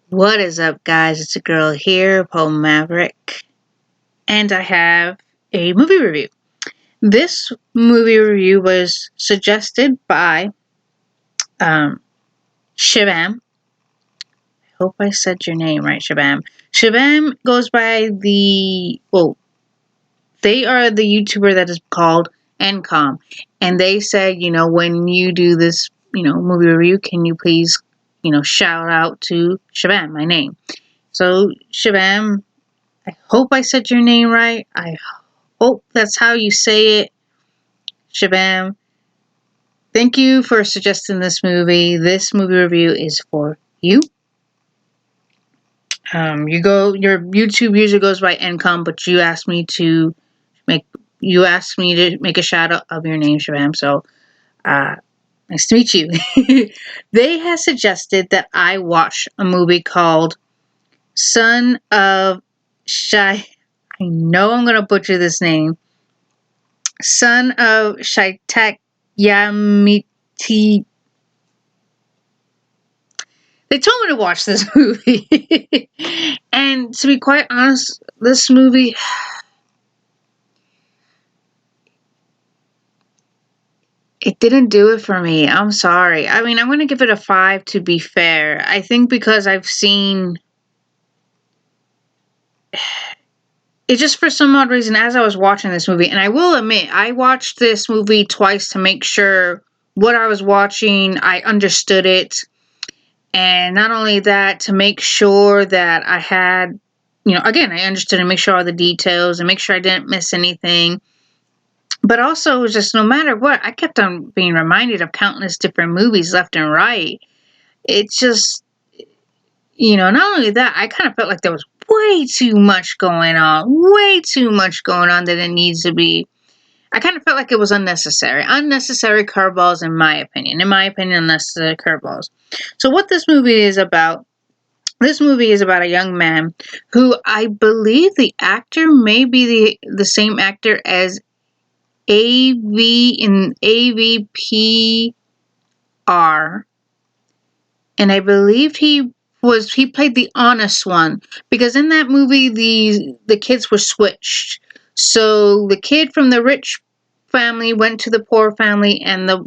What is up, guys? It's a girl here, Paul Maverick, and I have a movie review. This movie review was suggested by um, Shivam. I hope I said your name right, Shivam. Shivam goes by they are the YouTuber that is called NCOM, and they said, when you do this, movie review, can you please, shout out to Shivam, my name. So, Shivam, I hope I said your name right. I hope that's how you say it. Shabam, thank you for suggesting this movie. This movie review is for you. Your YouTube user goes by Encom, but make you asked me to make a shout out of your name, Shabam. So, nice to meet you. They have suggested that I watch a movie called Son of Shai. I know I'm gonna butcher this name. Son of Satyamurthy. They told me to watch this movie. And to be quite honest, this movie, it didn't do it for me. I'm sorry. I mean, I'm going to give it a 5 to be fair. I think because I've seen it just for some odd reason as I was watching this movie. And I will admit, I watched this movie twice to make sure what I was watching, I understood it. And not only that, to make sure that I had, again, I understood and make sure all the details and make sure I didn't miss anything. But also, it was just no matter what, I kept on being reminded of countless different movies left and right. It's just, not only that, I kind of felt like there was way too much going on, that it needs to be. I kind of felt like it was unnecessary. Unnecessary curveballs, in my opinion. Unnecessary curveballs. So what this movie is about a young man who I believe the actor may be the same actor as AV in AVPR. And I believe he played the honest one, because in that movie the kids were switched. So the kid from the rich family went to the poor family, and the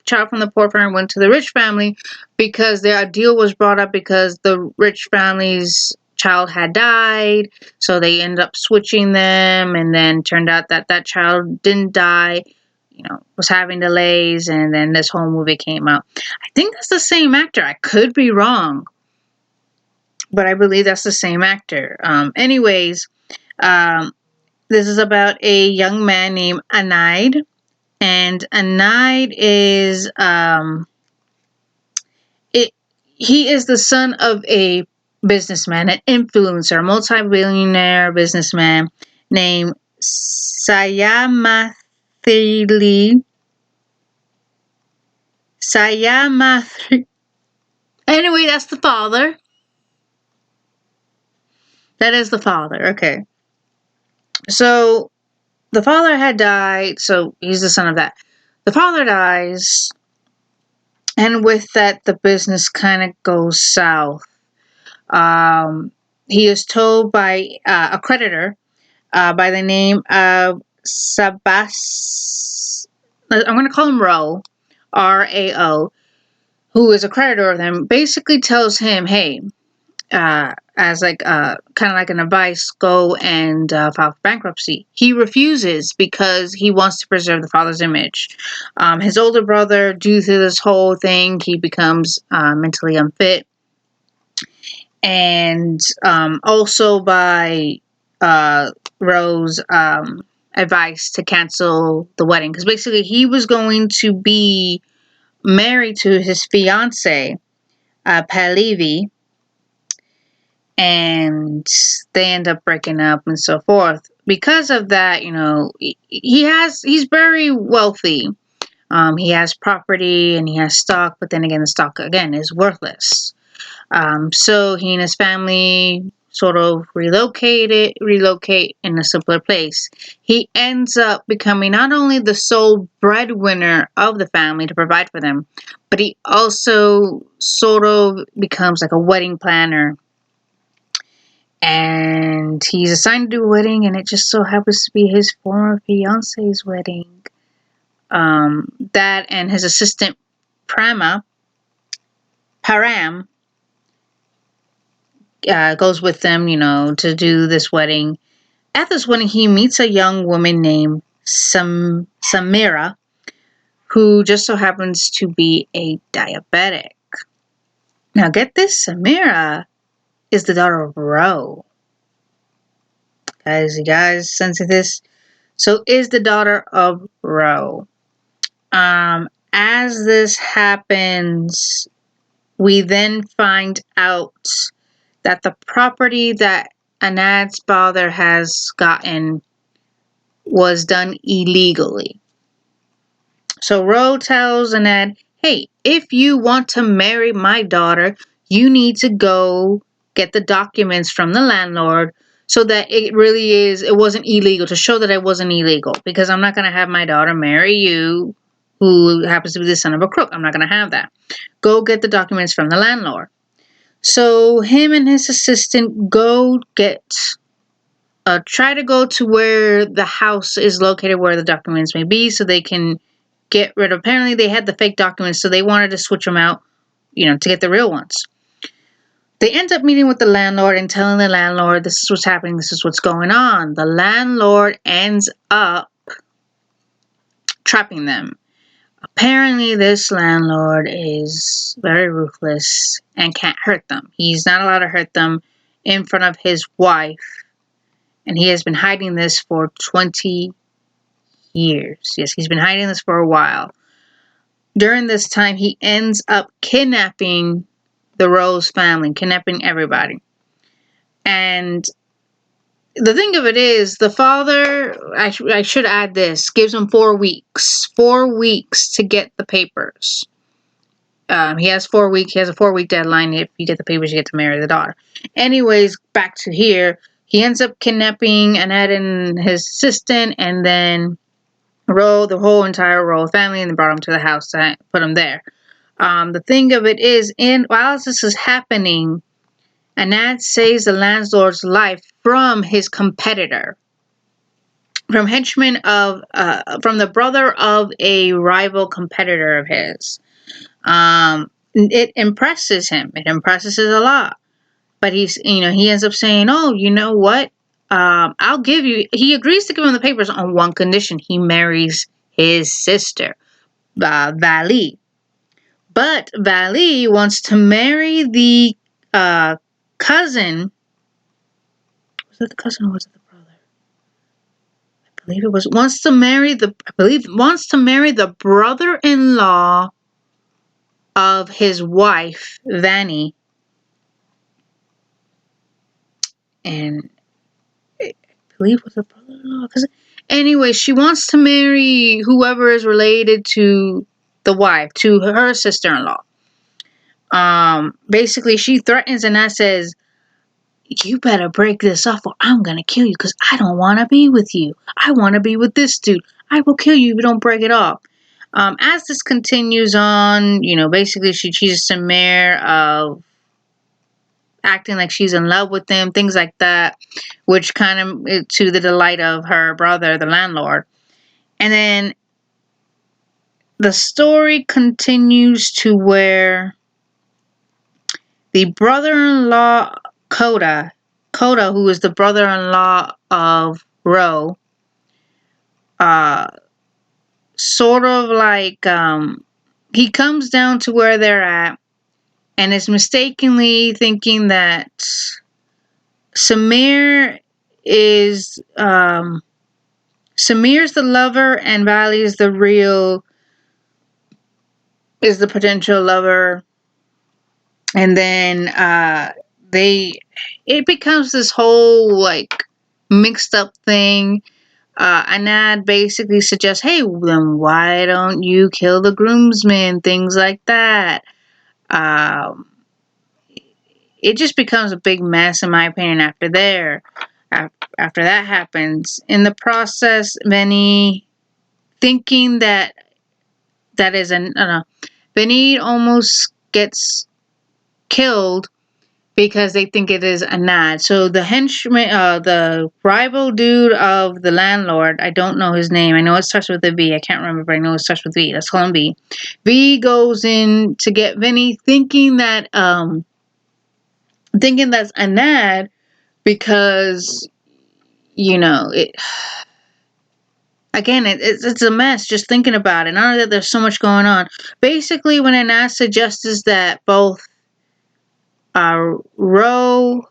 child from the poor family went to the rich family, because their deal was brought up because the rich family's child had died. So they ended up switching them, and then turned out that child didn't die, was having delays, and then this whole movie came out. I think that's the same actor. I could be wrong, but I believe that's the same actor. Anyways, this is about a young man named Anaid, and Anaid is he is the son of a businessman, an influencer, a multi-billionaire businessman named Satyamurthy. Satyamurthy. Anyway, that's the father. That is the father. Okay. So the father had died, so he's the son of that. The father dies, and with that, the business kind of goes south. He is told by a creditor by the name of Sabas. I'm going to call him Ro, RAO, who is a creditor of them. Basically, tells him, "Hey, as like kind of like an advice, go and file for bankruptcy." He refuses because he wants to preserve the father's image. His older brother, due to this whole thing, he becomes mentally unfit, and also by Rose advice to cancel the wedding, because basically he was going to be married to his fiance, Palevi, and they end up breaking up and so forth. Because of that, he's very wealthy. He has property and he has stock, but then again, the stock again is worthless. So he and his family sort of relocate in a simpler place. He ends up becoming not only the sole breadwinner of the family to provide for them, but he also sort of becomes like a wedding planner. And he's assigned to do a wedding, and it just so happens to be his former fiance's wedding. That and his assistant Param, goes with them, to do this wedding. At this wedding, he meets a young woman named Samira, who just so happens to be a diabetic. Now, get this, Samira is the daughter of Ro. Guys, you guys sensing this? So, is the daughter of Ro. As this happens, we then find out that the property that Anad's father has gotten was done illegally. So Ro tells Anad, hey, if you want to marry my daughter, you need to go get the documents from the landlord so that it wasn't illegal, to show that it wasn't illegal. Because I'm not going to have my daughter marry you, who happens to be the son of a crook. I'm not going to have that. Go get the documents from the landlord. So him and his assistant try to go to where the house is located, where the documents may be, so they can get rid of. Apparently they had the fake documents, so they wanted to switch them out, to get the real ones. They end up meeting with the landlord and telling the landlord, this is what's happening, this is what's going on. The landlord ends up trapping them. Apparently, this landlord is very ruthless and can't hurt them. He's not allowed to hurt them in front of his wife. And he has been hiding this for 20 years. Yes, he's been hiding this for a while. During this time, he ends up kidnapping the Rose family, kidnapping everybody. And the thing of it is, the father, I should add this, gives him 4 weeks. 4 weeks to get the papers. He has 4 weeks. He has a 4-week deadline. If you get the papers, you get to marry the daughter. Anyways, back to here. He ends up kidnapping Annette and his assistant, and then the whole entire Rowe family, and they brought him to the house to put him there. The thing of it is, while this is happening, Anad saves the landlord's life from his competitor, from the brother of a rival competitor of his. It impresses him. It impresses us a lot. But he ends up saying, oh, you know what? I'll give you. He agrees to give him the papers on one condition: he marries his sister, Vali. But Vali wants to marry the cousin. Was it the cousin or was it the brother? I believe it was. Wants to marry the brother-in-law of his wife, Vanny. And I believe it was a brother-in-law. Anyway, she wants to marry whoever is related to the wife, to her sister-in-law. Basically, she threatens and says, you better break this off or I'm going to kill you because I don't want to be with you. I want to be with this dude. I will kill you if you don't break it off. As this continues on, basically she cheases Samir of acting like she's in love with him, things like that, which kind of to the delight of her brother, the landlord. And then the story continues to where the brother-in-law Coda, who is the brother-in-law of Ro, sort of like he comes down to where they're at and is mistakenly thinking that Samir's the lover and Valley is the potential lover. And then it becomes this whole like mixed up thing. Anad basically suggests, hey, then why don't you kill the groomsmen? Things like that. it just becomes a big mess, in my opinion, after there. After that happens. In the process, Vinny thinking that is Vinny almost gets killed because they think it is Anad. So the henchman, the rival dude of the landlord, I don't know his name. I know it starts with a V. I can't remember, but I know it starts with V. Let's call him V. V goes in to get Vinny, thinking that's Anad because, you know, it's a mess just thinking about it. Not only that, there's so much going on. Basically, when Anad suggests that both Ro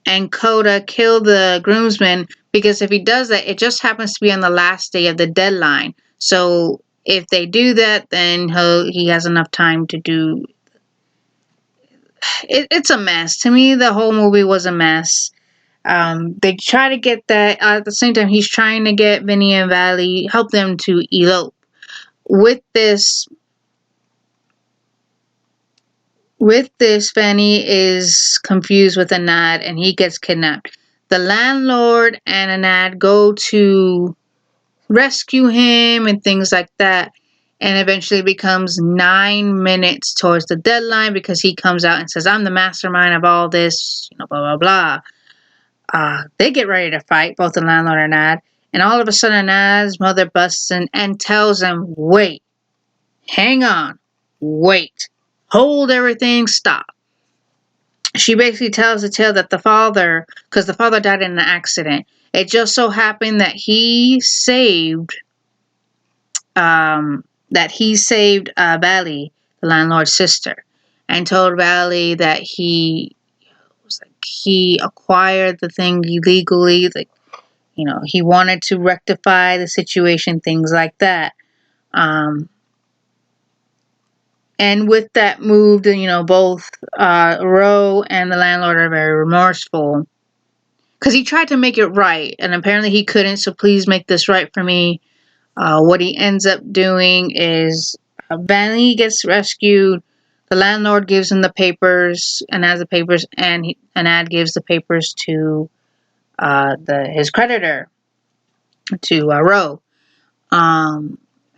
and Coda kill the groomsman, because if he does that, it just happens to be on the last day of the deadline. So if they do that, then he has enough time to do. It's a mess. To me, the whole movie was a mess. They try to get that at the same time. He's trying to get Vinny and Valley, help them to elope. With this, Fanny is confused with Anad and he gets kidnapped. The landlord and Anad go to rescue him and things like that. And eventually becomes 9 minutes towards the deadline because he comes out and says, I'm the mastermind of all this, blah, blah, blah. They get ready to fight, both the landlord and Anad. And all of a sudden, Anad's mother busts in and tells him, wait, hang on, wait. Hold everything, stop. She basically tells the tale that the father, because the father died in an accident, it just so happened that he saved, Valley, the landlord's sister, and told Valley that he acquired the thing illegally, he wanted to rectify the situation, things like that. And with that move, both Ro and the landlord are very remorseful. Because he tried to make it right, and apparently he couldn't, so please make this right for me. What he ends up doing is Vanny gets rescued, the landlord gives him the papers, and has the papers, and Ad gives the papers to his creditor, to Ro.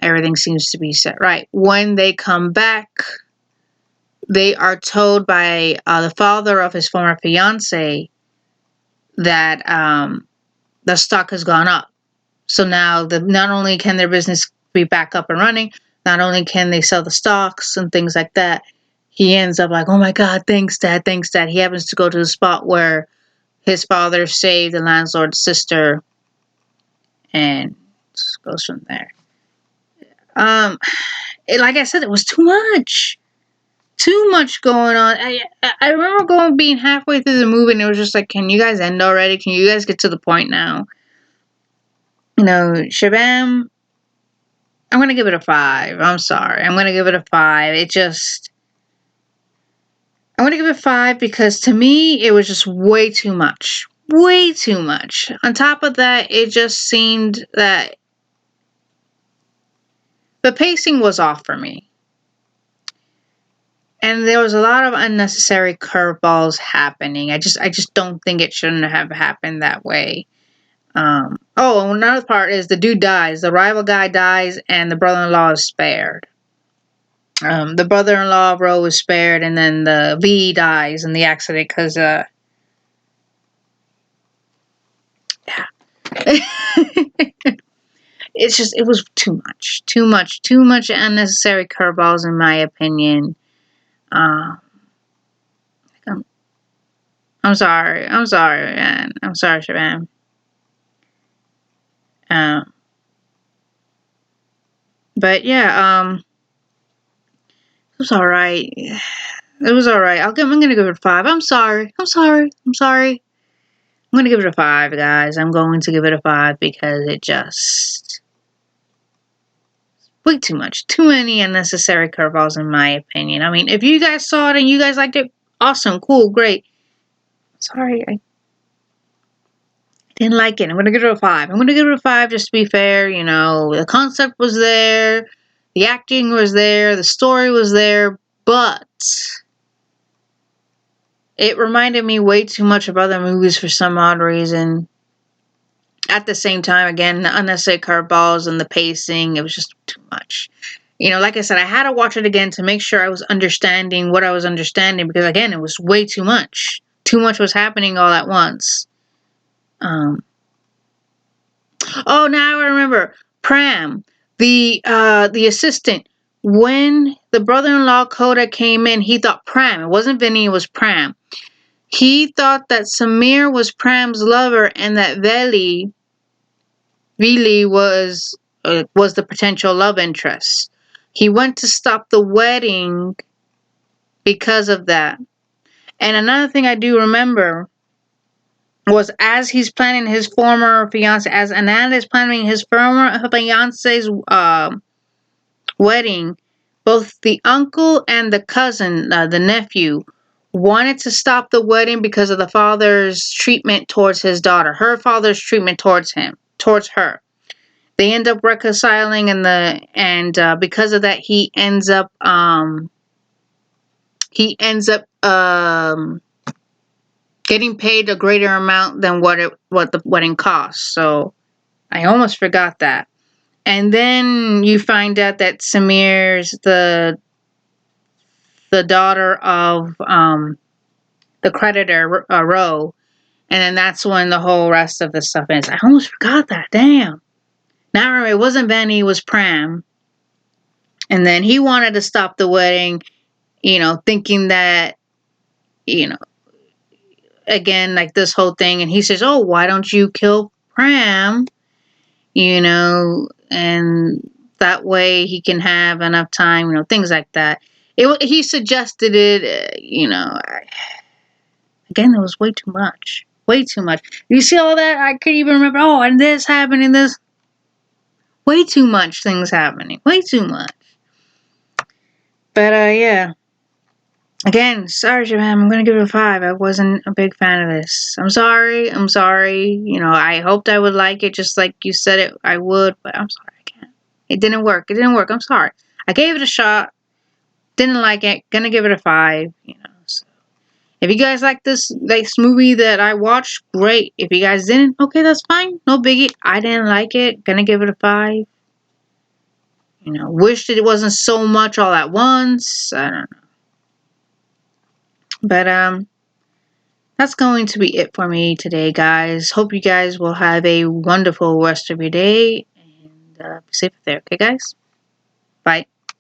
Everything seems to be set right. When they come back, they are told by the father of his former fiance that the stock has gone up. So now not only can their business be back up and running, not only can they sell the stocks and things like that, he ends up like, oh my God, thanks, Dad, thanks, Dad. He happens to go to the spot where his father saved the landlord's sister and just goes from there. Like I said, it was too much. Too much going on. I remember being halfway through the movie and it was just like, can you guys end already? Can you guys get to the point now? Shivam, I'm going to give it a 5. I'm sorry. I'm going to give it a 5. I'm going to give it a 5 because to me, it was just way too much. Way too much. On top of that, it just seemed that the pacing was off for me. And there was a lot of unnecessary curveballs happening. I just don't think it shouldn't have happened that way. Another part is the dude dies. The rival guy dies, and the brother-in-law is spared. The brother-in-law of Ro is spared, and then the V dies in the accident because, yeah. It was too much unnecessary curveballs, in my opinion. I'm sorry, man. I'm sorry, Shivam. But yeah, it was alright. It was alright. I'm gonna give it a 5. I'm sorry. I'm gonna give it a 5, guys. I'm going to give it a 5 because it just way too much. Too many unnecessary curveballs, in my opinion. I mean, if you guys saw it and you guys liked it, awesome, cool, great. Sorry, I didn't like it. I'm going to give it a 5. I'm going to give it a 5 just to be fair. The concept was there. The acting was there. The story was there. But It reminded me way too much of other movies for some odd reason. At the same time, again, the unnecessary curveballs and the pacing, it was just too much. Like I said, I had to watch it again to make sure I was understanding what I was understanding, because again, it was way too much. Too much was happening all at once. Oh, now I remember. Pram, the assistant. When the brother-in-law Coda came in, he thought Pram. It wasn't Vinny, it was Pram. He thought that Samir was Pram's lover and that Veli was the potential love interest. He went to stop the wedding because of that. And another thing I do remember was, as he's planning his former fiance, as Ananda is planning his former fiance's wedding, both the uncle and the cousin, the nephew, wanted to stop the wedding because of the father's treatment towards his daughter, her father's treatment towards her. They end up reconciling, and because of that, he ends up getting paid a greater amount than what the wedding cost. So I almost forgot that. And then you find out that Samir's the daughter of the creditor, Ro, and then that's when the whole rest of the stuff ends. I almost forgot that. Damn. Now remember, it wasn't Benny, it was Pram. And then he wanted to stop the wedding, thinking that, again, like this whole thing. And he says, oh, why don't you kill Pram? And that way he can have enough time, things like that. He suggested it, again, it was way too much. Way too much. You see all that? I couldn't even remember, oh, and this happened, and this. Way too much things happening. Way too much. But, yeah. Again, sorry, Shivam, I'm going to give it a 5. I wasn't a big fan of this. I'm sorry. I hoped I would like it just like you said it I would, but I'm sorry, I can't. It didn't work. I'm sorry. I gave it a shot. Didn't like it. Gonna give it a 5, So. If you guys like this movie that I watched, great. If you guys didn't, okay, that's fine. No biggie. I didn't like it. Gonna give it a 5. Wished it wasn't so much all at once. I don't know. But, that's going to be it for me today, guys. Hope you guys will have a wonderful rest of your day. And be safe there. Okay, guys? Bye.